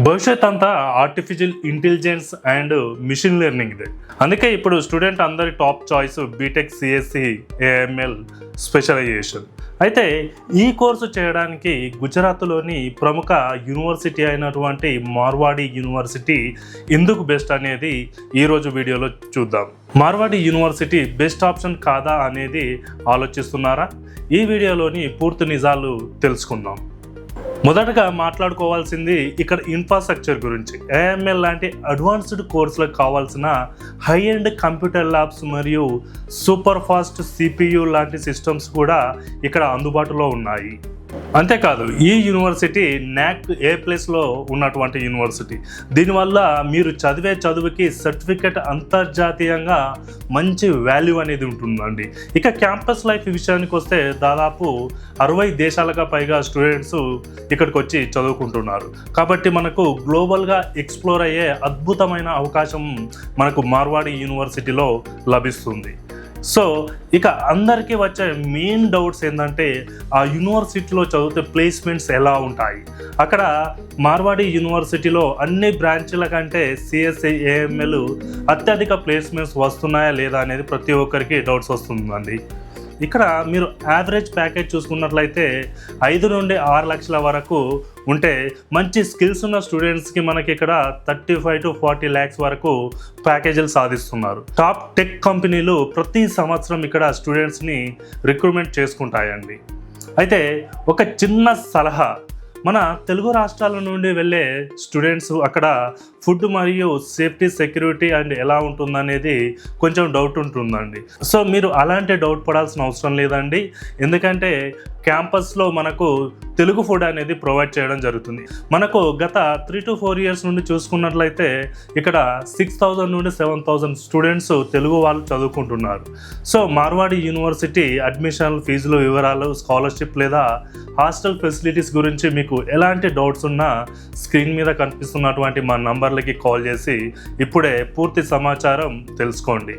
భవిష్యత్ అంతా artificial intelligence and machine లెర్నింగ్దే. అందుకే ఇప్పుడు స్టూడెంట్ అందరి top choice BTech CSE AML specialization. అయితే ఈ కోర్సు చేయడానికి గుజరాత్లోని ప్రముఖ యూనివర్సిటీ అయినటువంటి మార్వాడి యూనివర్సిటీ ఎందుకు బెస్ట్ అనేది ఈరోజు వీడియోలో చూద్దాం. మార్వాడి యూనివర్సిటీ బెస్ట్ ఆప్షన్ కాదా అనేది ఆలోచిస్తున్నారా? ఈ వీడియోలోని పూర్తి నిజాలు తెలుసుకుందాం. మొదటగా మాట్లాడుకోవాల్సింది ఇక్కడ ఇన్ఫ్రాస్ట్రక్చర్ గురించి. ఏఎంఎల్ లాంటి అడ్వాన్స్డ్ కోర్సులకు కావాల్సిన హై ఎండ్ కంప్యూటర్ ల్యాబ్స్ మరియు సూపర్ ఫాస్ట్ సిపియు లాంటి సిస్టమ్స్ కూడా ఇక్కడ అందుబాటులో ఉన్నాయి. అంతేకాదు ఈ యూనివర్సిటీ NAAC A+లో ఉన్నటువంటి యూనివర్సిటీ. దీనివల్ల మీరు చదివే చదువుకి సర్టిఫికెట్ అంతర్జాతీయంగా మంచి వాల్యూ అనేది ఉంటుందండి. ఇక క్యాంపస్ లైఫ్ విషయానికి వస్తే దాదాపు 60 దేశాలకు పైగా స్టూడెంట్స్ ఇక్కడికి వచ్చి చదువుకుంటున్నారు. కాబట్టి మనకు గ్లోబల్గా ఎక్స్ప్లోర్ అయ్యే అద్భుతమైన అవకాశం మనకు మార్వాడి యూనివర్సిటీలో లభిస్తుంది. సో ఇక అందరికీ వచ్చే మెయిన్ డౌట్స్ ఏంటంటే ఆ యూనివర్సిటీలో చదివితే ప్లేస్మెంట్స్ ఎలా ఉంటాయి? అక్కడ మార్వాడి యూనివర్సిటీలో అన్ని బ్రాంచ్ల కంటే సిఎస్సి ఏఎంఎల్ అత్యధిక ప్లేస్మెంట్స్ వస్తున్నాయా లేదా అనేది ప్రతి ఒక్కరికి డౌట్స్ వస్తుందండి. ఇక్కడ మీరు యావరేజ్ ప్యాకేజ్ చూసుకున్నట్లయితే 5 నుండి 6 లక్షల వరకు ఉంటే మంచి స్కిల్స్ ఉన్న స్టూడెంట్స్కి మనకి ఇక్కడ 35 to 40 lakhs వరకు ప్యాకేజీలు సాధిస్తున్నారు. టాప్ టెక్ కంపెనీలు ప్రతి సంవత్సరం ఇక్కడ స్టూడెంట్స్ని రిక్రూట్మెంట్ చేసుకుంటాయండి. అయితే ఒక చిన్న సలహా, మన తెలుగు రాష్ట్రాల నుండి వెళ్ళే స్టూడెంట్స్ అక్కడ ఫుడ్ మరియు సేఫ్టీ సెక్యూరిటీ అండ్ ఎలా ఉంటుందనేది కొంచెం డౌట్ ఉంటుందండి. సో మీరు అలాంటి డౌట్ పడాల్సిన అవసరం లేదండి. ఎందుకంటే క్యాంపస్లో మనకు తెలుగు ఫుడ్ అనేది ప్రొవైడ్ చేయడం జరుగుతుంది. మనకు గత 3 to 4 years నుండి చూసుకున్నట్లయితే ఇక్కడ 6,000 నుండి 7,000 స్టూడెంట్స్ తెలుగు వాళ్ళు చదువుకుంటున్నారు. సో మార్వాడి యూనివర్సిటీ అడ్మిషన్ ఫీజులు వివరాలు, స్కాలర్షిప్ లేదా హాస్టల్ ఫెసిలిటీస్ గురించి మీకు ఎలాంటి డౌట్స్ ఉన్నా స్క్రీన్ మీద కనిపిస్తున్నటువంటి మా నంబర్లకి కాల్ చేసి ఇప్పుడే పూర్తి సమాచారం తెలుసుకోండి.